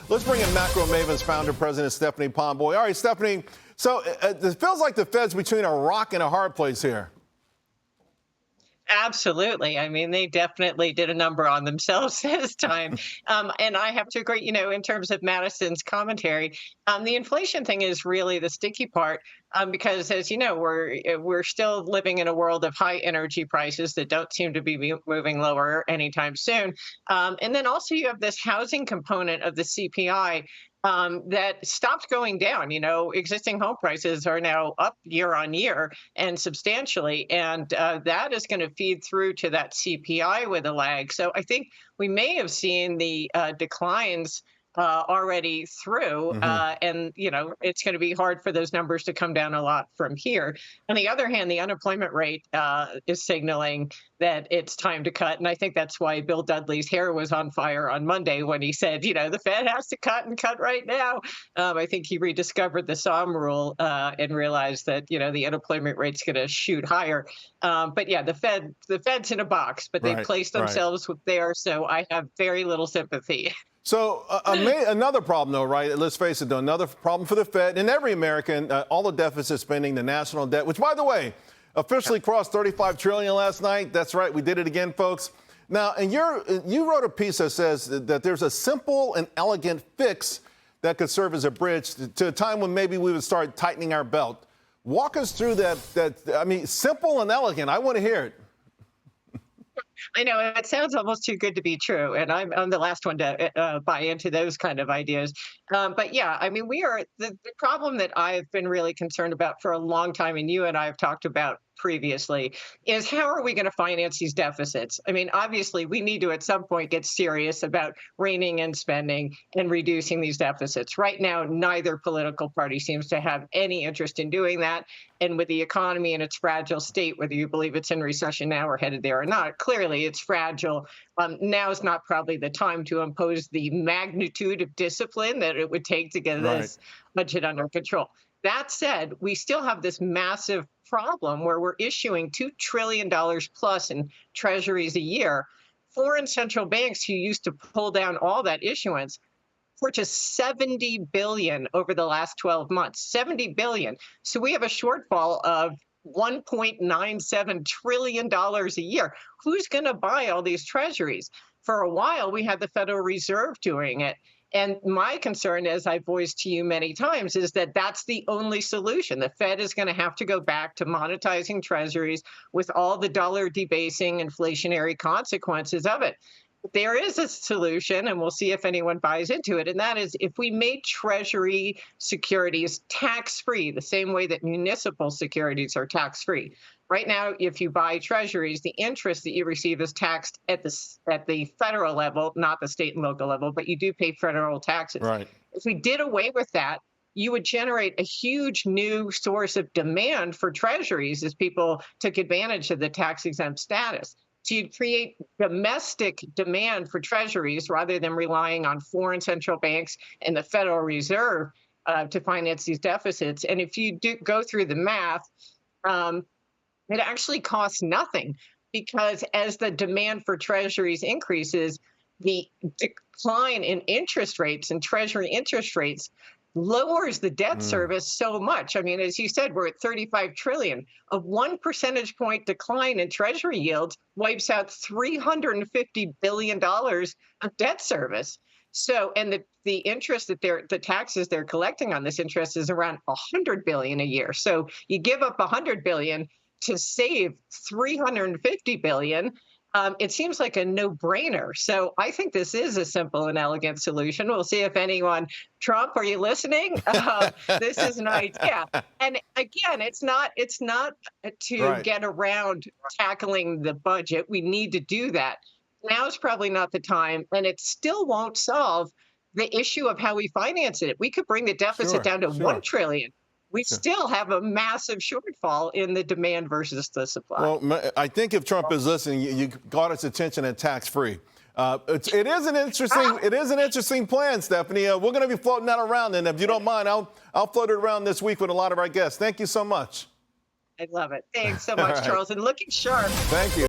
Let's bring in MacroMavens founder, President Stephanie Pomboy. All right, Stephanie, so it feels like the Fed's between a rock and a hard place here. Absolutely. I mean, they definitely did a number on themselves this time. And I have to agree, in terms of Madison's commentary, the inflation thing is really the sticky part because, as you know, we're still living in a world of high energy prices that don't seem to be moving lower anytime soon. And then also you have this housing component of the CPI that stopped going down. Existing home prices are now up year on year and substantially, and that is going to feed through to that CPI with a lag. So I think we may have seen the declines already through, and it's going to be hard for those numbers to come down a lot from here. On the other hand, the unemployment rate is signaling that it's time to cut, and I think that's why Bill Dudley's hair was on fire on Monday when he said, the Fed has to cut and cut right now. I think he rediscovered the SOM rule and realized that the unemployment rate's going to shoot higher. But yeah, the Fed's in a box, but they've placed themselves there, so I have very little sympathy. So another problem, though, right? Let's face it, though, another problem for the Fed and every American, all the deficit spending, the national debt, which, by the way, officially crossed $35 trillion last night. That's right. We did it again, folks. Now, and you wrote a piece that says that there's a simple and elegant fix that could serve as a bridge to a time when maybe we would start tightening our belt. Walk us through that. Simple and elegant. I want to hear it. I know it sounds almost too good to be true, and I'm the last one to buy into those kind of ideas. But yeah, we are the problem that I've been really concerned about for a long time, and you and I have talked about previously, is how are we going to finance these deficits? Obviously, we need to at some point get serious about reining in spending and reducing these deficits. Right now, neither political party seems to have any interest in doing that. And with the economy in its fragile state, whether you believe it's in recession now or headed there or not, clearly it's fragile. Now is not probably the time to impose the magnitude of discipline that it would take to get this budget under control. That said, we still have this massive problem where we're issuing $2 trillion plus in treasuries a year. Foreign central banks who used to pull down all that issuance purchased $70 billion over the last 12 months, $70 billion. So we have a shortfall of $1.97 trillion a year. Who's going to buy all these treasuries? For a while, we had the Federal Reserve doing it. And my concern, as I've voiced to you many times, is that that's the only solution. The Fed is going to have to go back to monetizing treasuries with all the dollar debasing inflationary consequences of it. There is a solution, and we'll see if anyone buys into it, and that is if we made Treasury securities tax-free, the same way that municipal securities are tax-free. Right now, if you buy treasuries, the interest that you receive is taxed at the federal level, not the state and local level, but you do pay federal taxes. Right. If we did away with that, you would generate a huge new source of demand for treasuries as people took advantage of the tax-exempt status. So you'd create domestic demand for treasuries rather than relying on foreign central banks and the Federal Reserve to finance these deficits. And if you do go through the math, it actually costs nothing because as the demand for treasuries increases, the decline in interest rates and treasury interest rates lowers the debt service so much. As you said, we're at 35 trillion. A 1 percentage point decline in treasury yields wipes out $350 billion of debt service. So, and the interest that the taxes they're collecting on this interest is around 100 billion a year. So you give up 100 billion to save 350 billion. It seems like a no-brainer. So I think this is a simple and elegant solution. We'll see if anyone, Trump, are you listening? This is an idea. And again, it's not to get around tackling the budget. We need to do that. Now is probably not the time, and it still won't solve the issue of how we finance it. We could bring the deficit down to 1 trillion. We still have a massive shortfall in the demand versus the supply. Well, I think if Trump is listening, you got his attention at tax-free. It is an interesting plan, Stephanie. We're going to be floating that around, and if you don't mind, I'll float it around this week with a lot of our guests. Thank you so much. I love it. Thanks so much, Charles, and looking sharp. Thank you.